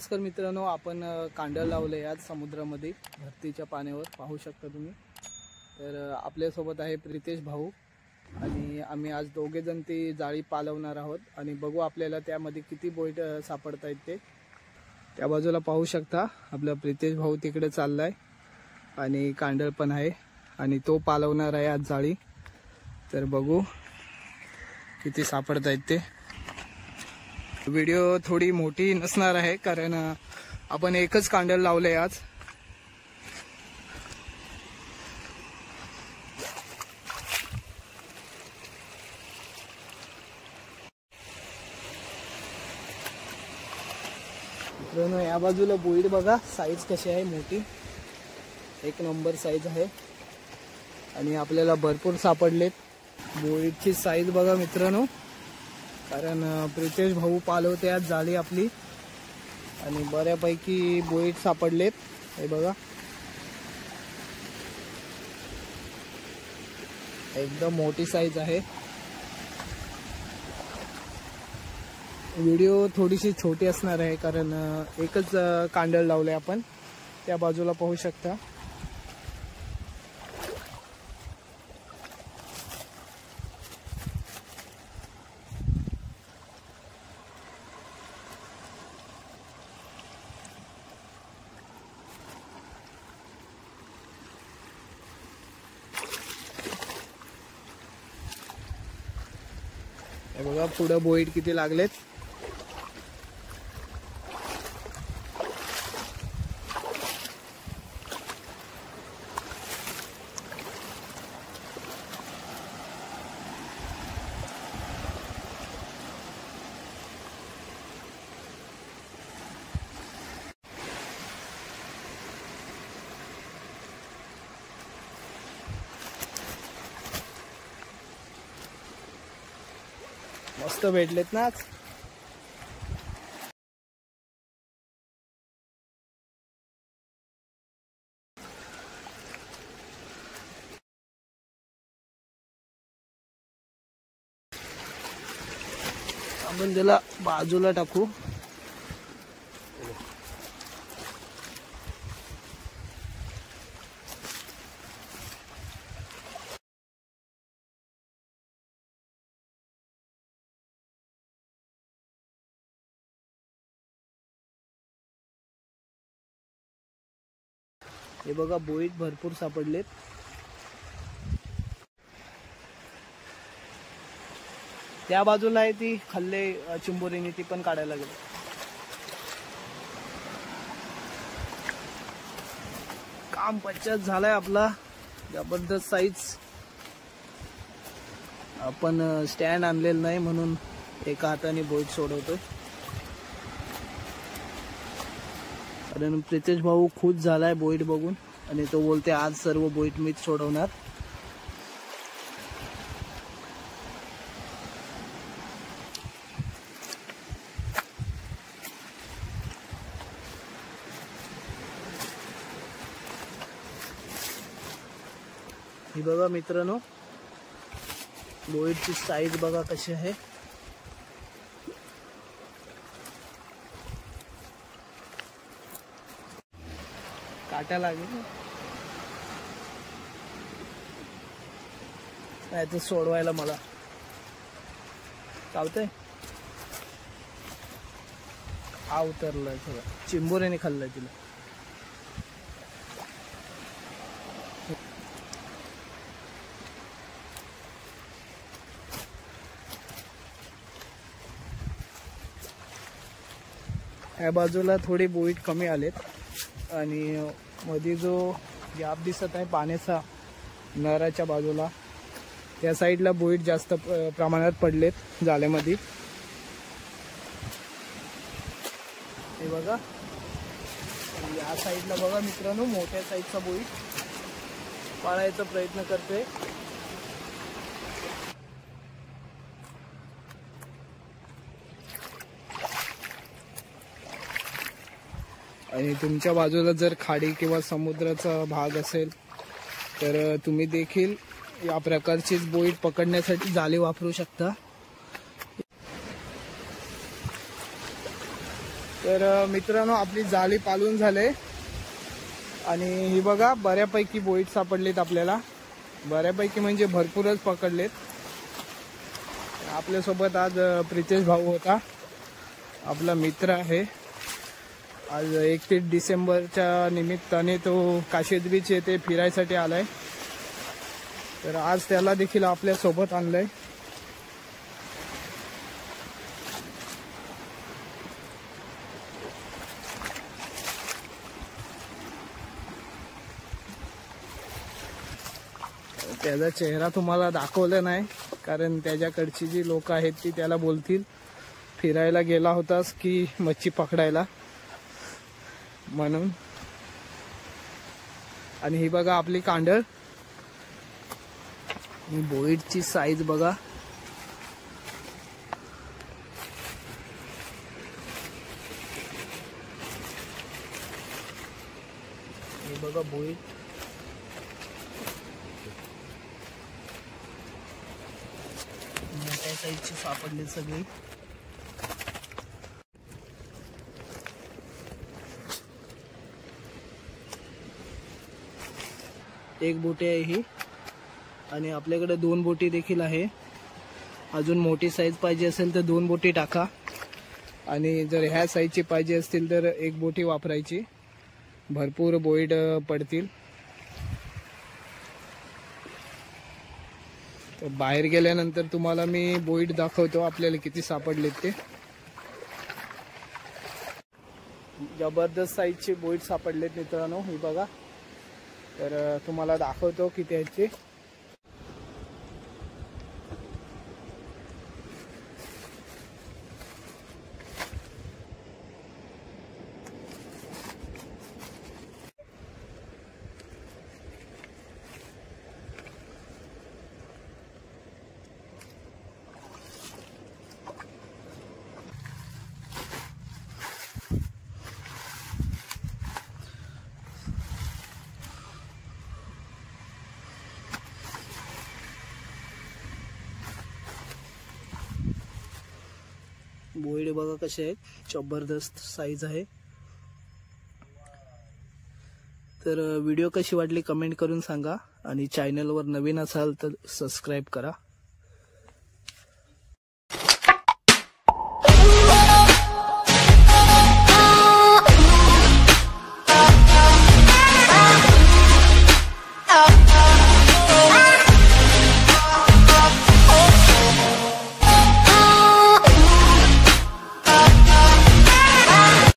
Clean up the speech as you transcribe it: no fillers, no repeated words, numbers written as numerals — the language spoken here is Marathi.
नमस्कार मित्रांनो, आपण कांडळ लावले आज समुद्रामध्ये भरतीच्या पाण्यावर पाहू शकता तुम्ही। तर आपल्यासोबत आहे प्रितेश भाऊ आणि आम्ही आज दोघे जण ती जाळी पालवणार आहोत आणि बघू आपल्याला त्यामध्ये किती बोईट सापडतायत ते। त्या बाजूला पाहू शकता आपला प्रितेश भाऊ तिकडे चाललाय आणि कांडळ पण आहे आणि तो पालवणार आहे आज जाळी। तर बघू किती सापडतायत ते। व्हिडिओ थोडी मोठी नसणार आहे कारण आपण एकच कांडळ लावले आज। मित्रांनो या बाजूला बोईड बघा साईज कशी आहे, मोठी एक नंबर साईज आहे आणि आपल्याला भरपूर सापडलेत। बोईडची साईज बघा मित्रांनो, कारण प्रितेश भाऊ पालवते आज जाळी आपली आणि बऱ्यापैकी बोईट सापडलेत। हे बघा एकदम मोठी साईज आहे। व्हिडिओ थोडीशी छोटी असणार आहे कारण एकच कांडळ लावले आपण। त्या बाजूला पाहू शकता हे बघा पुढे बोईट किती लागलेत। मस्त भेटलेत ना आज। आपण त्याला बाजूला टाकू। हे बघा बोईट भरपूर सापडलेत। त्या बाजूला आहे ती खाल्ले चिंबोरीने, ती पण काढायला गेली। काम पश्चात झालाय आपला, जबरदस्त साईज। आपण स्टँड आणलेलं नाही म्हणून एका हाताने बोईट सोडवतोय कारण प्रितेश भाऊ खुश झालाय बोईट बघून आणि तो बोलते आज सर्व बोईट मीच सोडवणार। ही बघा मित्रांनो बोईटची साईज बघा कशी आहे। काटा लागेल नाही तर सोडवायला मला चालतंय। हा उतरलाय सगळं, चिंबोरीने खाल्लाय तिला। या बाजूला थोडे बोईट कमी आलेत आणि मध्ये जो गॅप दिसत आहे पाण्याचा नराच्या बाजूला, त्या साईडला बोईट जास्त प्रमाणात पडलेत जाळ्यामध्ये। हे बघा या साईडला बघा मित्रांनो मोठ्या साईजचा बोईट पाळायचा प्रयत्न करतोय। आणि तुमच्या बाजूला जर खाडी किंवा समुद्राचा भाग असेल तर तुम्ही देखील या प्रकारचीच बोईट पकडण्यासाठी जाळे वापरू शकता। तर मित्रांनो आपली जाळी पालून झाले आणि ही बघा बऱ्यापैकी बोईट सापडलेत आपल्याला, बऱ्यापैकी म्हणजे भरपूरच पकडलेत। आपल्यासोबत आज प्रितेश भाऊ होता, आपला मित्र आहे। आज 31 डिसेंबरच्या निमित्ताने तो काशीद बीच येथे फिरायसाठी आलाय, तर आज त्याला देखील आपल्या सोबत आणलंय। त्याचा चेहरा तुम्हाला दाखवला नाही, कारण त्याच्याकडची जी लोक आहेत ती त्याला बोलतील फिरायला गेला होतास की मच्छी पकडायला म्हणून। आणि ही बघा आपली कांडळ, ही बोईटची साईज बघा, ही बघा बोईट। मोठ्या साईजची सापडली सगळी। एक बोटी आहे ही, आणि आपल्याकडे 2 बोटी देखील आहे। अजून मोठी साईज पाहिजे असेल तर 2 बोटी टाका, आणि जर ह्या साईजची पाहिजे असतील तर 1 बोटी वापरायची, भरपूर बोईड पडतील। तर बाहेर गेल्यानंतर तुम्हाला मी बोईड दाखवतो आपल्याला किती सापडलेत ते। जबरदस्त साईजची बोईड सापडलेत मित्रांनो, ही बघा। तर तुम्हाला दाखवतो किती आहेत ते। बोईड बघा कसे आहेत, जबरदस्त साईज आहे। तर व्हिडिओ कशी वाटली कमेंट करून सांगा, आणि चॅनलवर नवीन असाल तर सबस्क्राईब करा।